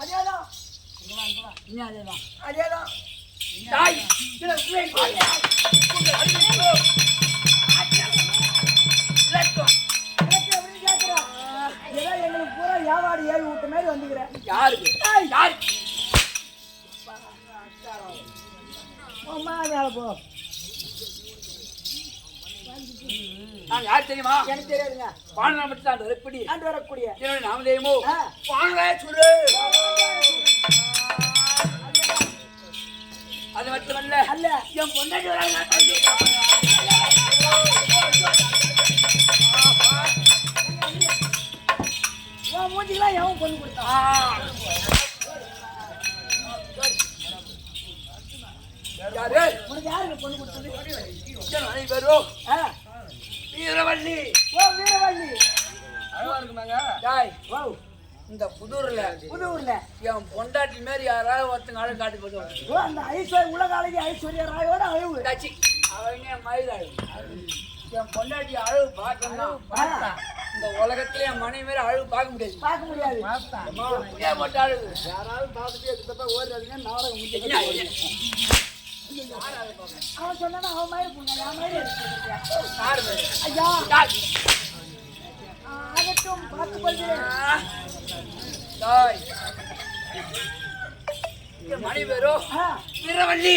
அதேதான் அதேதான் எங்களுக்கு பூரா வியாபாரி ஏறி விட்ட மாதிரி வந்துக்கிறேன். யாருக்கு யாரு வேலை போ. நான் யார் தெரியுமா? எனக்கு தெரியாதுங்க. பாண்டநாமத்தாண்டு வரக்கூடிய ஆண்டு வரக்கூடிய என்னுடைய நாமதேயமோ பாண்டராய சொல்லு. அது மட்டுமல்ல அல்ல என் பொண்டாட்டி வராங்க. மூஞ்சிக்கெல்லாம் எவன் பொண்ணு கொடுத்தான்? உனக்கு யாருக்கு பொண்ணு கொடுத்தது? அனைவரும் வீரவள்ளி. ஓ வீரவள்ளி. இந்த புதூர்ல என் பொண்டாட்டி மாரி யாராவது ஒருத்தங்க அழகு காட்டி போட்டு ஓ அந்த ஐஸ்வர்ய உலக அழகி ஐஸ்வர்யா ராயோட அழகு காட்சி அவங்க மயில் அழகு. என் பொண்டாட்டி அழகு பார்க்கணும்னா இந்த உலகத்துல என் மனைவி மாரி அழகு பார்க்க முடியாது. போட்ட அழகு யாராவது பார்த்துட்டு ஓடுறாதுங்க. நாடகம் அவன் சொன்னா அவன் மாதிரி பொண்ணு ஐயா ஆகட்டும் பார்த்துக் கொள்கிறேன். மணி பேரும் வீரவள்ளி.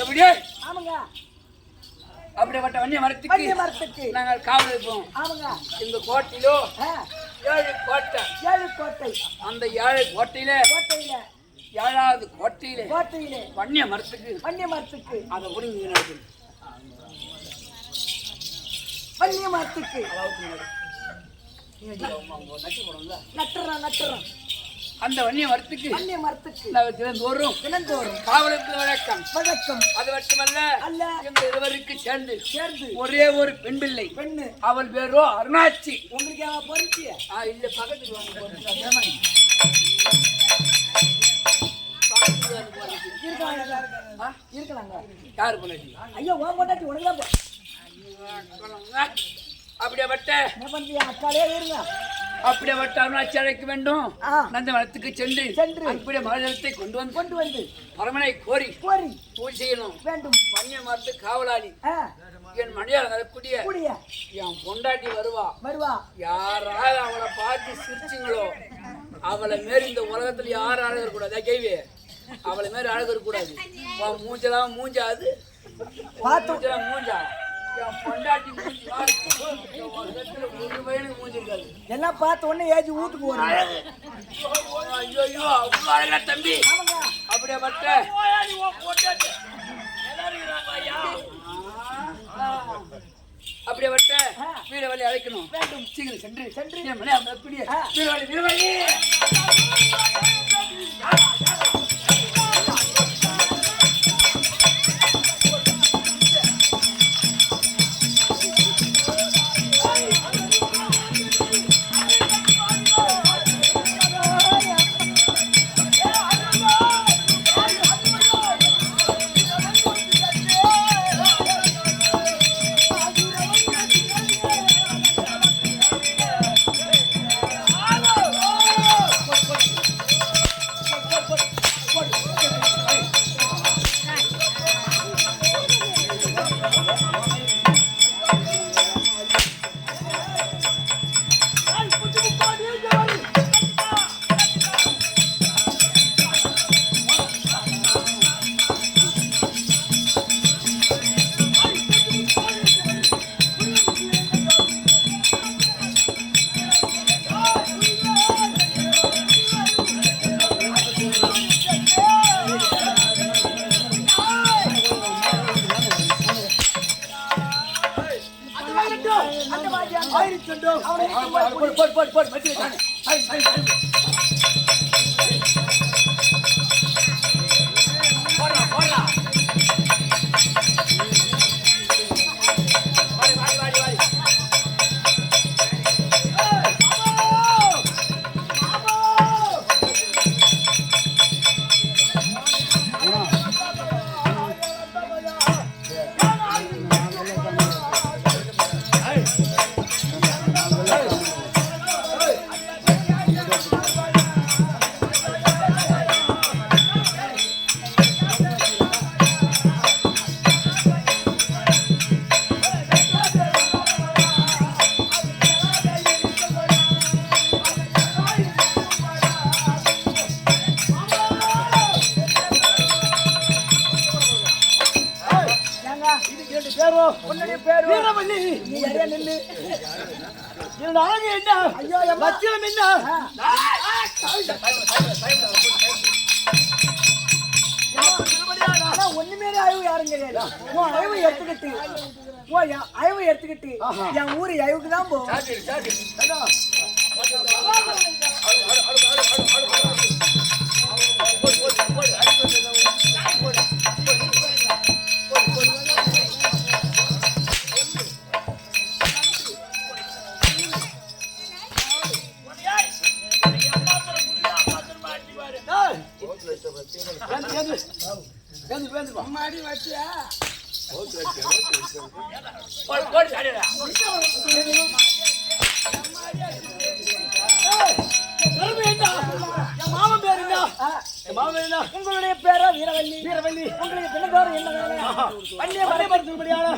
எப்படியே அப்படிப்பட்ட வன்னிய மரத்துக்கு நாங்கள் காவல் இருப்போம். இந்த கோட்டையிலோ 7 கோட்டை. அந்த 7 கோட்டையில 7வது கோட்டையில வன்னிய மரத்துக்கு அதை முடிஞ்சு வன்னிய மரத்துக்கு நட்டுறோம். அந்த வன்னிய மரத்துக்கு தினந்தோறும் காவலுக்கு வழக்கம். அது மட்டுமல்ல எங்கள் இருவருக்கு சேர்ந்து ஒரே ஒரு பெண் பிள்ளை. அவள் பேரோ அருணாட்சி. உங்களுக்கு பொறுச்சி இல்ல பக்கத்துக்கு இருக்கலாங்க. யாரு பொண்டாட்டி? ஐயோ உன் பொண்டாட்டி உனக்கு அப்படியேப்பட்ட அக்காலே இருங்க. அப்படியேப்பட்ட அருணாட்சி அழைக்க வேண்டும். நந்த மரத்துக்கு சென்று அப்படியே மலத்தை கொண்டு வந்து பரமனை கோரி பூஜை செய்யணும் வேண்டும். வன்னிய மரத்து காவலாளி என் மணியால் வரக்கூடிய என் பொண்டாட்டி வருவா. யாராவது அவளை பார்த்து சிரிச்சிங்களோ அவளை மாரி இந்த உலகத்துல யாரும் அழகு இருக்கக்கூடாது. கேள்வி அவளை மாரி அழகு இருக்கக்கூடாது. மூஞ்சலாம் மூஞ்சாது மூஞ்சா எல்லாம் பார்த்த உடனே ஏஜி வீட்டுக்கு வரும். தம்பி அப்படியேப்பட்ட வீரவள்ளி அழைக்கணும். சீக்கிரம் சென்று வீரவள்ளி உன்னுடைய பேர் வீரவல்லி. நீ யாரையா நில்லு. என்னோட அழகு என்ன? ஐயோ எம்மா. லட்சணம் என்ன? ஆனா ஒண்ணுமே அயவு யாரும் கிடையாது. உன் அயவை எடுத்துக்கிட்டு அயவை எடுத்துக்கிட்டு என் ஊரு அயவுக்கு தான் போ. அம்மாடி வச்சியா? உங்களுடைய பேரோ வீரவல்லி. வீரவல்லி உங்களுக்கு தினந்தோறும் என்ன வேலை? வண்டியை வரைபடுத்தும்படியான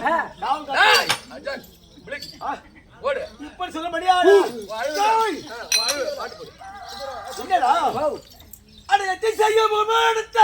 இப்படி சொல்லும்படியான என்னடா அடையத்தை செய்ய முன்னெடுத்த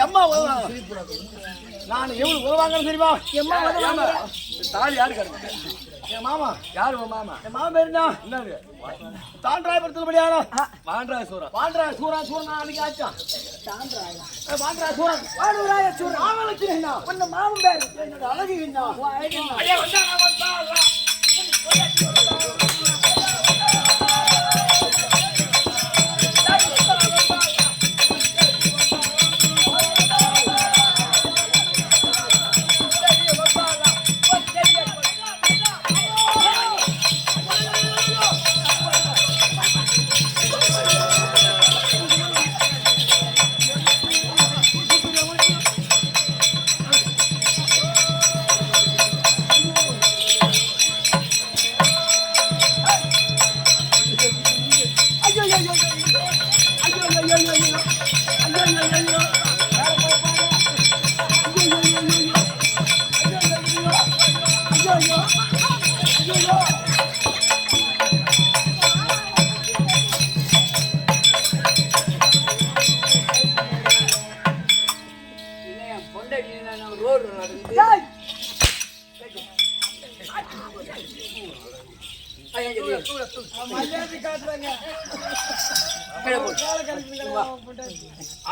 அம்மா நான் எவ்வளவு உதவாங்கன்னு தெரியுமா? எம்மா தாலி யாரு கருக்கு? என் மாமா. யாரு உன் மாமா? என் மாமா பேர் என்ன? என்னது? தாண்டாயபுரத்துலபடியான வாண்டராய சூரன். வாண்டராய சூரன் சூரன் அன்னைக்கு ஆச்சான். வாண்டராய சூரன். வாடுராய சூரன். மாமலட்சி என்ன? உன்ன மாமன் பேர் என்னோட அழகு என்ன?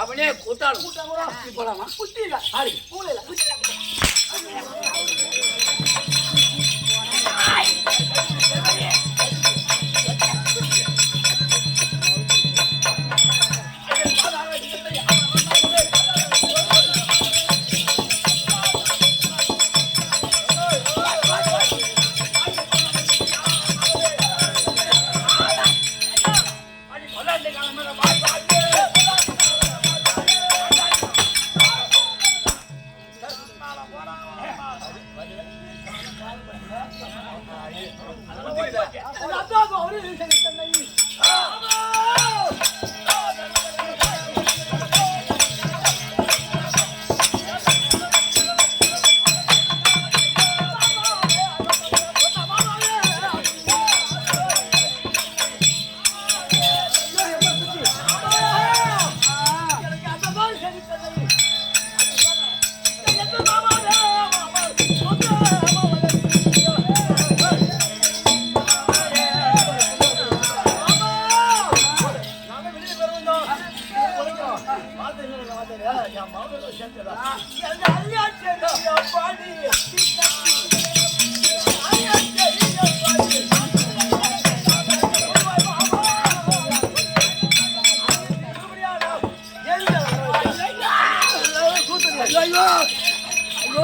அவனே கூட்டாளம் போலாமா? குட்டில ஆடி மூளையில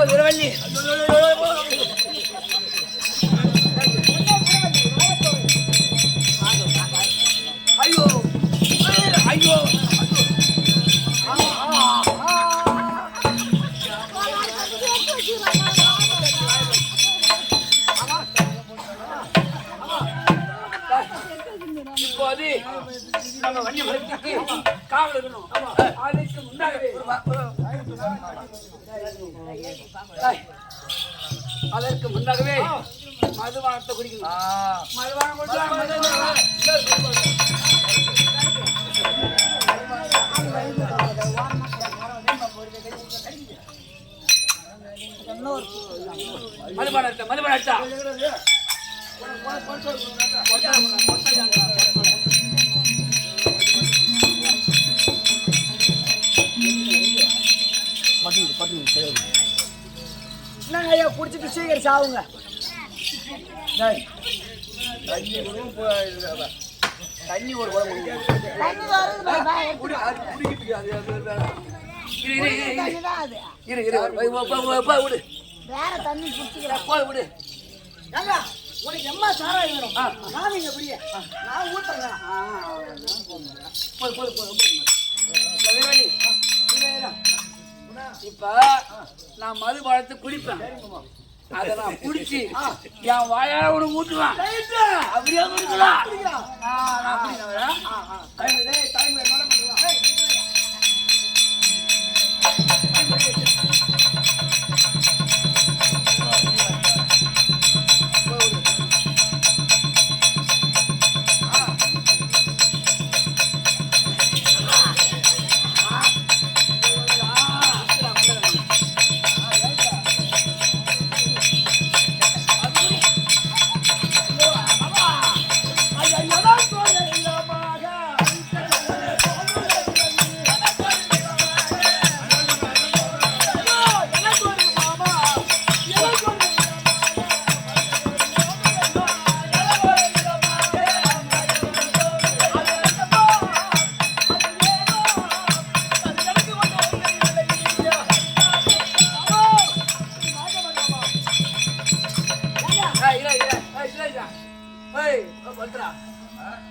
வீரவல்லி ஐயோ ஐயோ இப்போது நம்ம வன்னிய மரத்துக்கு காவல் இருக்கணும். அதுக்கு முன்னாகவே அதற்கு முன்னாகவே மதுபானத்தை குடிக்கணும். மதுபானம் மதுபானத்தா என்னங்க ஐயா குடிச்சிட்டு சீக்கிரம் சாவுங்க. தண்ணி ஒரு குடம் விடு வேற தண்ணி குடிச்சுக்கிறேன் விடு. உனக்கு எம்மா சாராயம் வேணும். நாவீங்க அப்படியே நான் ஊத்துறேன். இப்ப நான் மதுபானத்தை குடிப்பேன். அதை நான் குடிச்சு என் வாயால உனக்கு ஊட்டுவேன். அப்படியே குடிக்கலாம்.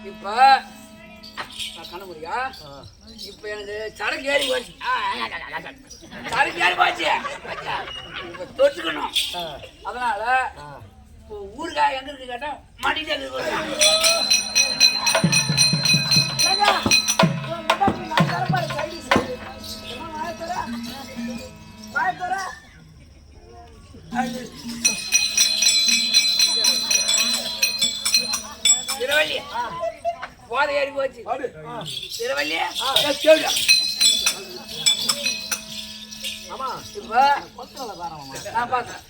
இப்ப கணமுடியா இப்ப எனக்கு சரக்கு ஏறி போச்சு. சரக்கு ஏறி போச்சு இப்ப தொட்டுக்கணும். அதனால ஊருக்காய் எங்க இருக்கு கேட்டா மாட்டிட்டே இரவல்லி போதை ஏறி போச்சு. இரவல்லி ஆமா இப்ப நான் பார்த்தேன்.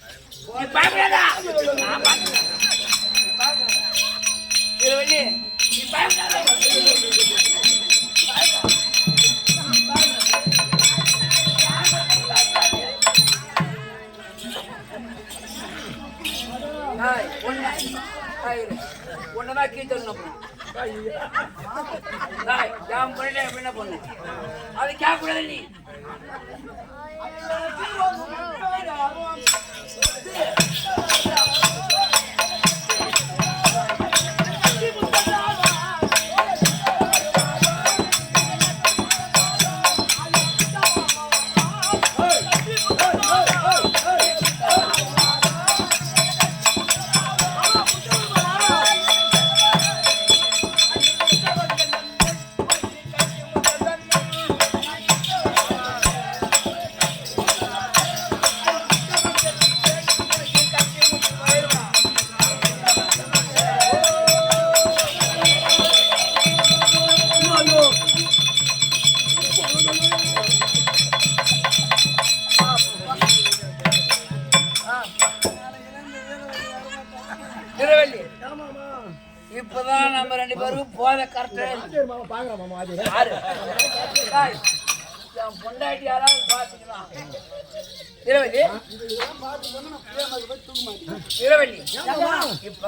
இரவல்லி நீ பயப்படாத. ஒன்னதான் கீழ்த்தணும். ஜாம் பண்ணிட்டு என்ன பண்ணு அது கேட்க கூடாது. நீ இப்பதான் நம்ம ரெண்டு பேரும் போத கரெக்டா பொண்டாட்டி யாராவது பாத்துக்கலாம். இரவல்லி இரவல்லி இப்ப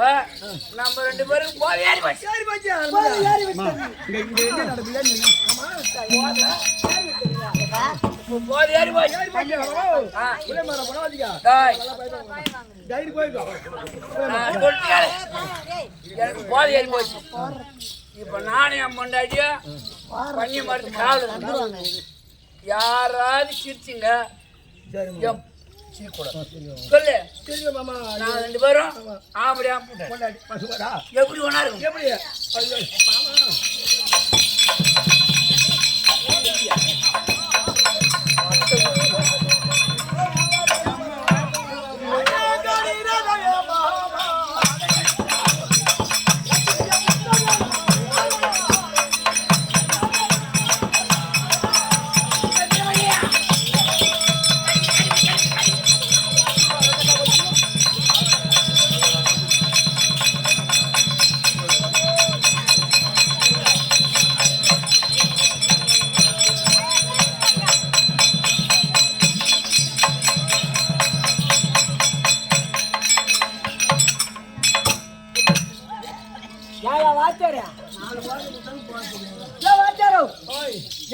நம்ம ரெண்டு பேரும் போத ஏறி போச்சு. போத ஏறி போச்சு. எனக்கு போதை ஏறி போச்சு. இப்ப நானும் என் பொண்டாட்டியா பண்ணி மறுத்து காவல் யாராவது சிரிச்சுங்க சொல்லு. தெரியும் மாமா. நான் 2 பேரும் ஆம்படியா கொண்டாடி பசுவரா எப்படி ஒண்ணா இருக்கும்? எப்படி ஐயோ மாமா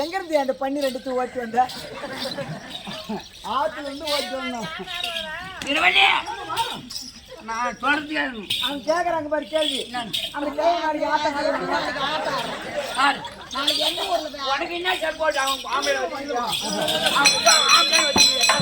எங்க இருந்து அந்த பன்னீர் எடுத்து ஓட்டி வந்த ஆத்துல இருந்து ஓட்டி வந்தோம். நான் தொடர்ந்து அவங்க கேக்குறாங்க பாரு கேள்வி. அந்த கேள்வி நாளைக்கு ஆட்டம் நாளைக்கு எந்த ஊர்ல உனக்கு என்ன சப்போர்ட்? அவன் ஆம்பளை வச்சுக்கிறான். அவன் ஆம்பளை வச்சுக்கிறான்.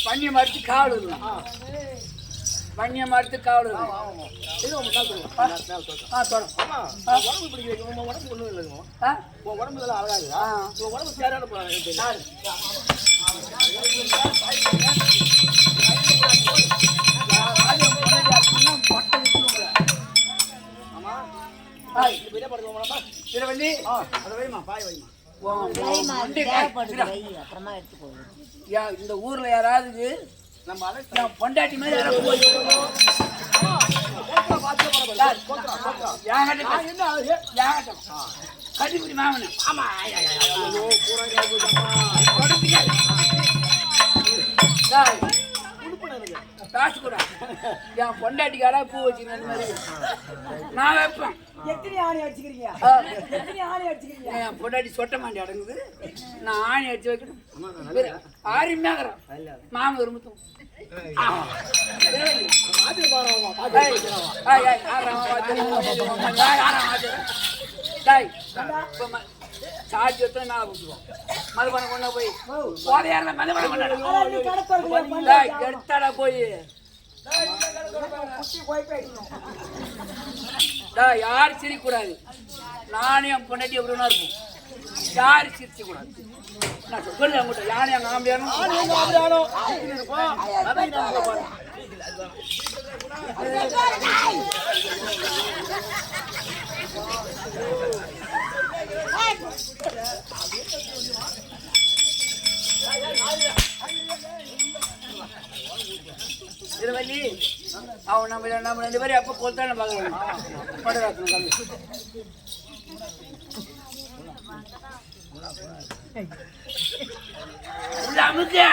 பண்ணிய மறுத்து காவல் பண்ணிய மறுத்து காவல் உடம்பு அழகாது உடம்பு சேரான போறாங்க. இந்த ஊர்ல யாராவது நம்ம பொண்டாட்டி மாதிரி கட்டிப்பிடி மாமனு காசு கூட என் பொண்டாட்டிக்காரா பூ வச்சுக்கிற மாதிரி நான் வைப்பேன். எத்தனை ஆணி அடிச்சுக்கிறீங்க? எத்தனை ஆணி அடிச்சுக்கிறீங்க? என் பொண்டாட்டி சொட்ட மாண்டி அடங்குது. நான் ஆணி அடிச்சு வைக்கணும். ஆரிமையாகிறேன் மாமன் ஒரு முத்தம். சாட்சி எடுத்து நான் கொடுத்துருவோம். மதுபானம் கொண்டா போய் போதையாரில் மதுபானம் கொண்டாட எடுத்தாடா போய் யாரும் சிரிக்கூடாது. நானே என் பொண்டாட்டி எப்படின்னா இருக்கும். யாரும் சிரிச்சு கூடாது. நான் சொல்லு அவங்ககிட்ட யாரும் எங்க ஆம்பியானோ இருவல்லி அவன் நம்ம 2 பேரும் எப்ப கொத்தான பாக்கலாம் படுறாக்கணும். அமுக்கு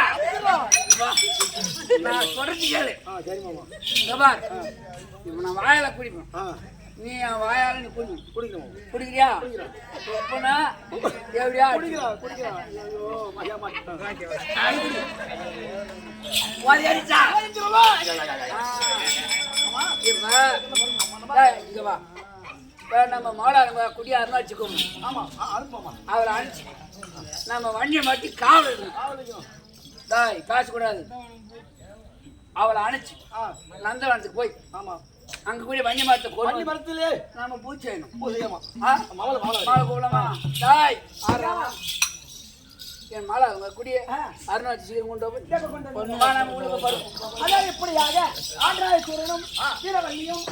நான் தொடர்ச்சி கேளு. இப்ப நான் வாயால குடிப்பேன். நீ என் வாயால நீ குடிக்கணும். குடிக்கிறியா? எப்பனா எப்படியா நம்ம மாடா குடியா அருணாச்சிக்கோங்க. அவரை அனுப்பிச்சு நம்ம வண்டியை மாட்டி காவல் காசு கூடாது. அவளை அனுப்பிச்சு நந்தவனத்துக்கு போய் அங்க கூட வண்டி மரத்தை நாம பூச்சி மாலை போகலாமா? தாய் என் மாலை அவங்க குடிய அருணாச்சி சீக்கிரம் கொண்டு போய் இப்படியாக ஆண்டாயசூரனும் வீரவல்லியும்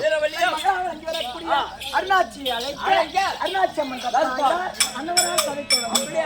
அருணாச்சி அழைக்க அருணாச்சி அம்மன் அன்னவரால் கதைத்தோட அப்படியே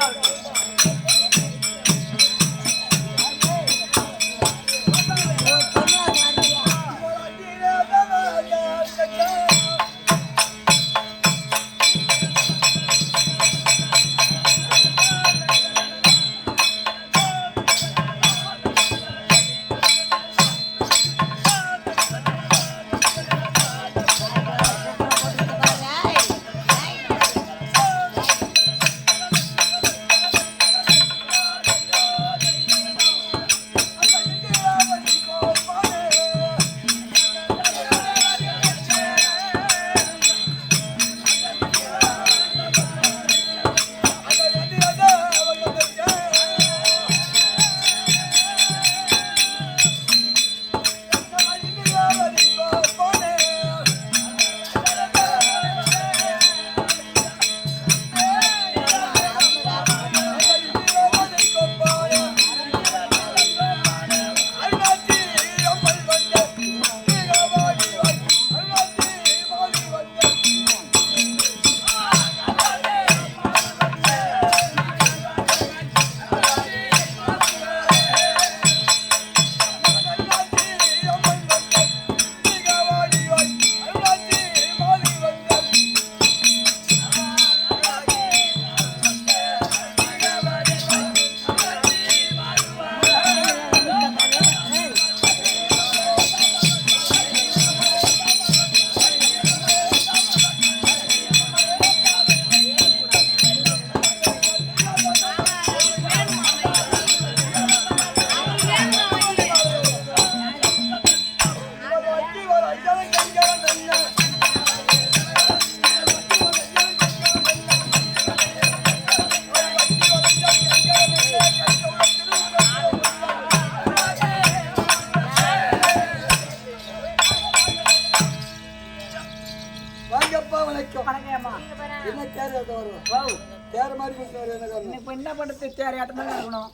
தேர் மாதிரி கொடுத்தாரு என்ன காரணம்? இப்ப என்ன பண்றது? தேரையாட்டம் தான் இருக்கணும்.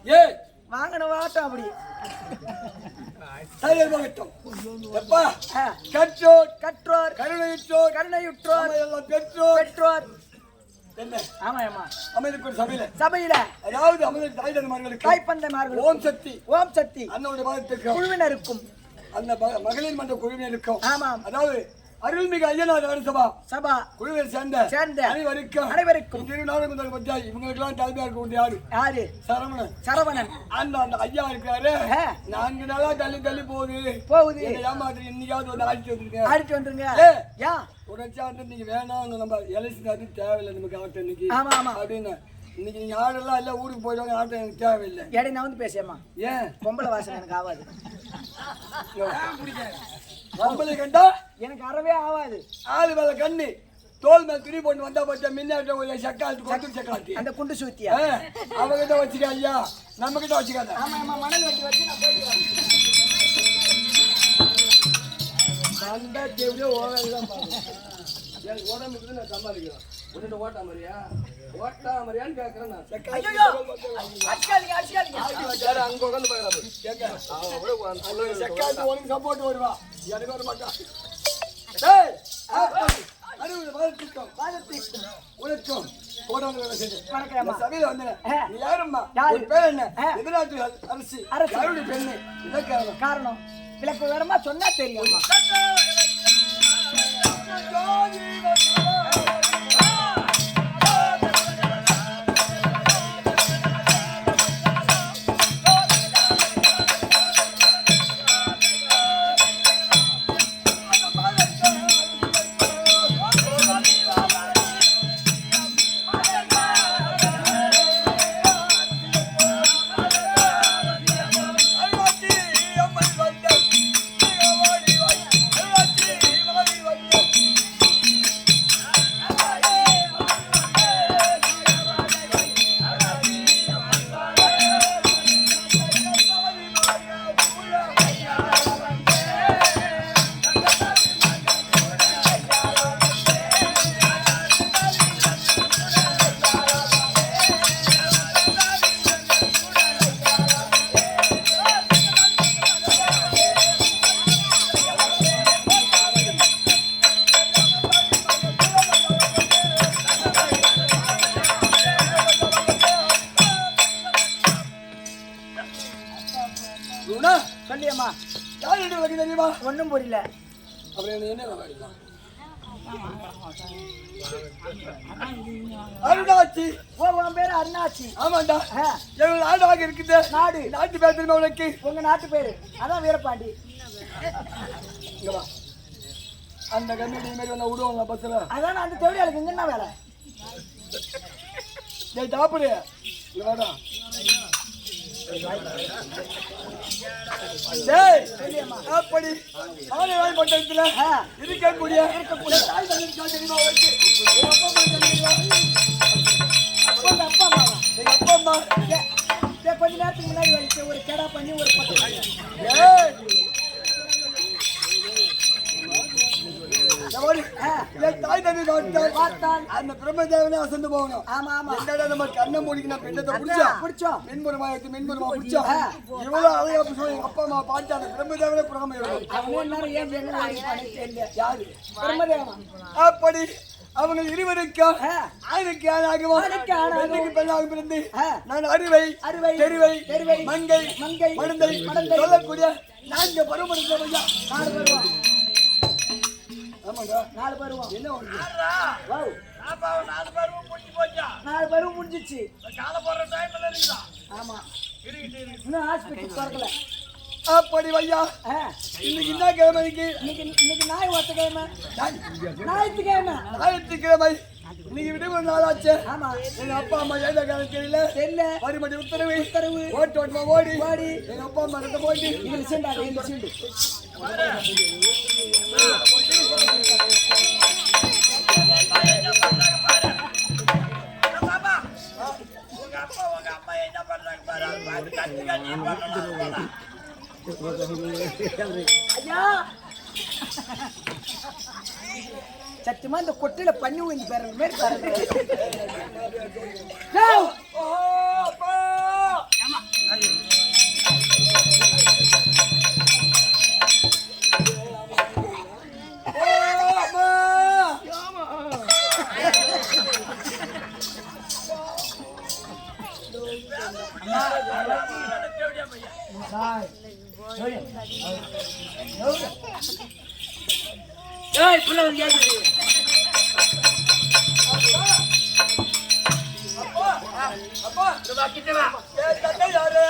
ஏய் வாங்கணும் வாட்டம் அப்படி. கட்டம் எப்பா கற்றோர் கற்றோர் கருணையுற்றோர் கருணையுற்றோர் எல்லாம் பெற்றோர் பெற்றோர் என்ன ஆமாம்மா அமைதிக்கு சபையில சபையில அதாவது அமைதி தாய் தந்தைமார்களுக்கு தாய்ப்பந்தைமார்கள் ஓம் சக்தி அண்ணனுடைய பாதத்திற்கு குழுவினருக்கும் அந்த மகளிர் மன்ற குழுவினருக்கும் ஆமாம் அதாவது அருள்மிகு ஐயனார் சபா சபா குழுவில் சேர்ந்த அனைவருக்கும் இவங்களுக்கெல்லாம் தலைமையா இருக்க யாரு சரவணன் அந்த ஐயா இருக்காரு 4 நாளா தள்ளி போகுது ஏமாத்திரி இன்னைக்காவது வந்து ஆடிச்சு வந்துருங்க உடச்சா வந்து நீங்க வேணாம் நம்ம எலெக்ஷன் தேவையில்லை நமக்கு ஆட்டம் இன்னைக்கு அப்படின்னு இன்னைக்கு நீங்க ஆடெல்லாம் இல்ல ஊருக்கு போயிடுவாங்க ஆட்டம் எனக்கு தேவையில்லை இடையே நான் வந்து பேசியம்மா ஏன் பொம்பளை வாசனை எனக்கு ஆகாது பொம்பளை கண்டா எனக்கு அறவே ஆகாது ஆளு மேல கண்ணு தோல் மேல துணி போட்டு வந்தா பார்த்தா முன்னாடி சக்காத்து அந்த குண்டு சூத்தியா அவகிட்ட வச்சுக்க ஐயா நம்ம கிட்ட வச்சுக்காத மணல் வச்சு வச்சு நான் போயிடுவேன் சண்டை தேவையோ ஓவெல்லாம் பாருங்க எனக்கு உடம்புக்கு நான் சம்பாதிக்கிறேன் உடனே ஓட்டா மாதிரியான்னு கேட்கறேன் அங்க உட்காந்து பாக்குறேன் உனக்கு சப்போர்ட் வருவா எனக்கு வர மாட்டான் உனக்கும் சபையில வந்தேன் நீ யாரும்மா பேர் என்ன எதிர்நாட்டு அரசு யாருடைய பெண்ணு இதை காரணம் விளக்கு வேறமா சொன்னா தெரியுமா சொல்லியம்மா தெரியுமா ஒன்றும் புரியல அப்புறம் என்ன அருணாச்சி உன் பேரு அருணாச்சி ஆமாண்டா எங்க நாடாக இருக்குது நாட்டு பேர் தெரியுமா உனக்கு உங்க நாட்டு பேரு அதான் வீரபாண்டி அந்த கண்ணி மாதிரி ஒன்று விடுவாங்க பஸ்ல அதான் அந்த தொழிலாளுக்கு இங்க என்ன வேலை சாப்பிடு வேண்டாம் அப்படி ஆலை பட்டத்துல இருக்கக்கூடிய அப்பா அம்மா கொஞ்ச நேரத்துக்கு முன்னாடி வந்துச்சு ஒரு கடா பண்ணி ஒரு தாய் தம்பி பார்த்தான் அந்த பிரம்மதேவனே அசந்து போகணும். ஆமா ஆமா என்னடா நம்ம கண்ணை மூடிக்கின பெண்ணத்தை பிடிச்சோம் மின்புறமா எடுத்து மின்புறமா பிடிச்சோம் இவ்வளவு அழகா சொல்லி எங்க அப்பா அம்மா பார்த்து அந்த பிரம்மதேவனே புறமே யாரு பிரம்மதேவன் அப்படி அவங்க இருவருக்கும் ஆணுக்கு ஆணாகவும் பெண்ணாகவும் பிறந்து நான் அறுவை தெரிவை மங்கை மடந்தை சொல்லக்கூடிய 4 பருவம் ஐயா 4 பருவம். ஆமாங்க 4 பருவம் என்ன 4 பருவம் முடிஞ்சிச்சு ஆமா இன்னும் ஹாஸ்பிட்டல் திறக்கல அப்படி வையா இன்னைக்கு என்ன கிழமை இன்னைக்கு ஞாயிற்றுக்கிழமை இன்னைக்கு விடுமுறை நாளாச்சு எங்க அப்பா அம்மா ஏதா காலம் தெரியல மறுபடி உத்தரவு ஓட்டு ஓடி எங்க அப்பா அம்மா ரெண்டு போயிட்டு இது சீண்டு ஐயா சத்தியமா இந்த கொட்டையில பண்ணி ஊந்தி பேர மாதிரி பாருங்க. ஏய் புள்ள வந்து கேக்குது. அப்பா அப்பா கிட்ட வா. ஏய் தட்டை யாரு?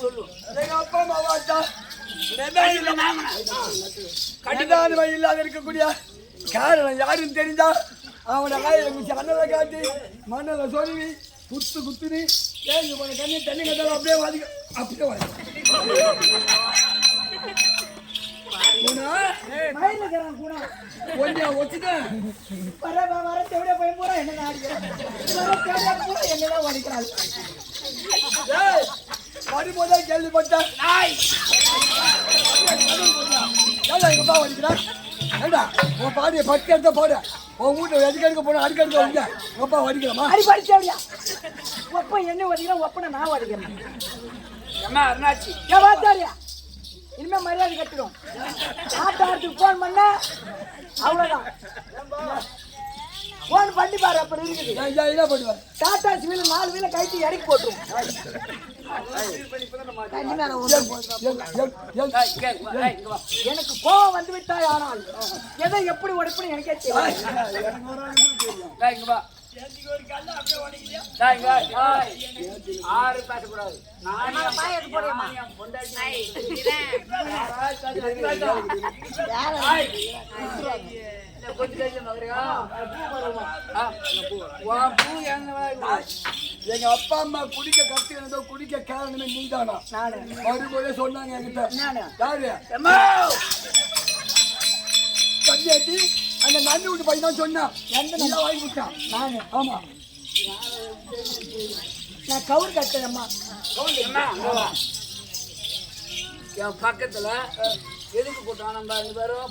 சொல்லு அப்பா அம்மா இல்லாத இருக்கக்கூடிய காரணம் யாருன்னு தெரிஞ்சா அவனை அண்ணனை காட்டி மண்ணல சொல்லி குத்துனி ஏங்க போன கண்ணி தண்ணி கட்டாலும் அப்படியே வாதிக்க அப்படியே கொஞ்சம் வச்சுட்டேன் வர தேவையா போய் போறா என்ன என்னதான் வடிக்கிறாள் வரும்போதே கேள்விப்பட்டேன் எங்கப்பா வடிக்கிறான் ஏண்டா உன் பாடிய பட்டு எடுத்த போட உன் வீட்டை எதுக்கு எடுக்க போன அடிக்க எடுக்க வந்தா உங்கப்பா வடிக்கலாமா அடி படிச்சா ஒப்ப என்ன வடிக்கிறேன் ஒப்பனை நான் வடிக்கிறேன் அம்மா அருணாச்சி ஏன் வாத்தாரியா இனிமே மரியாதை கட்டிடும் ஆட்டாரத்துக்கு போன் பண்ண அவ்வளவுதான் போன் பண்ணி பாரு அப்படி இருக்குது என்ன பண்ணுவார் டாடா சிவில 4 வீல கைட்டு இறக்கி போட்டுரும் எனக்கு கோவம் வந்து விட்டாய் ஆனால் எதை எப்படி உடைப்புன்னு எனக்கே தெரியும் ஆறு பேசக்கூடாது எங்க அப்பா அம்மா குடிக்க கத்துக்கிறதோ குடிக்க காரணமே நீதானா வரும்போதே சொன்னாங்க என்கிட்ட யாரு கண்டியாட்டி அந்த நன்றி விட்டு பையன் தான் சொன்னான் எந்த வாங்கி விட்டான் நானு ஆமா நான் கவுர் கட்டுறேம்மா என் பக்கத்துல எதுக்கு போட்டான் நம்ம 2 பேரும்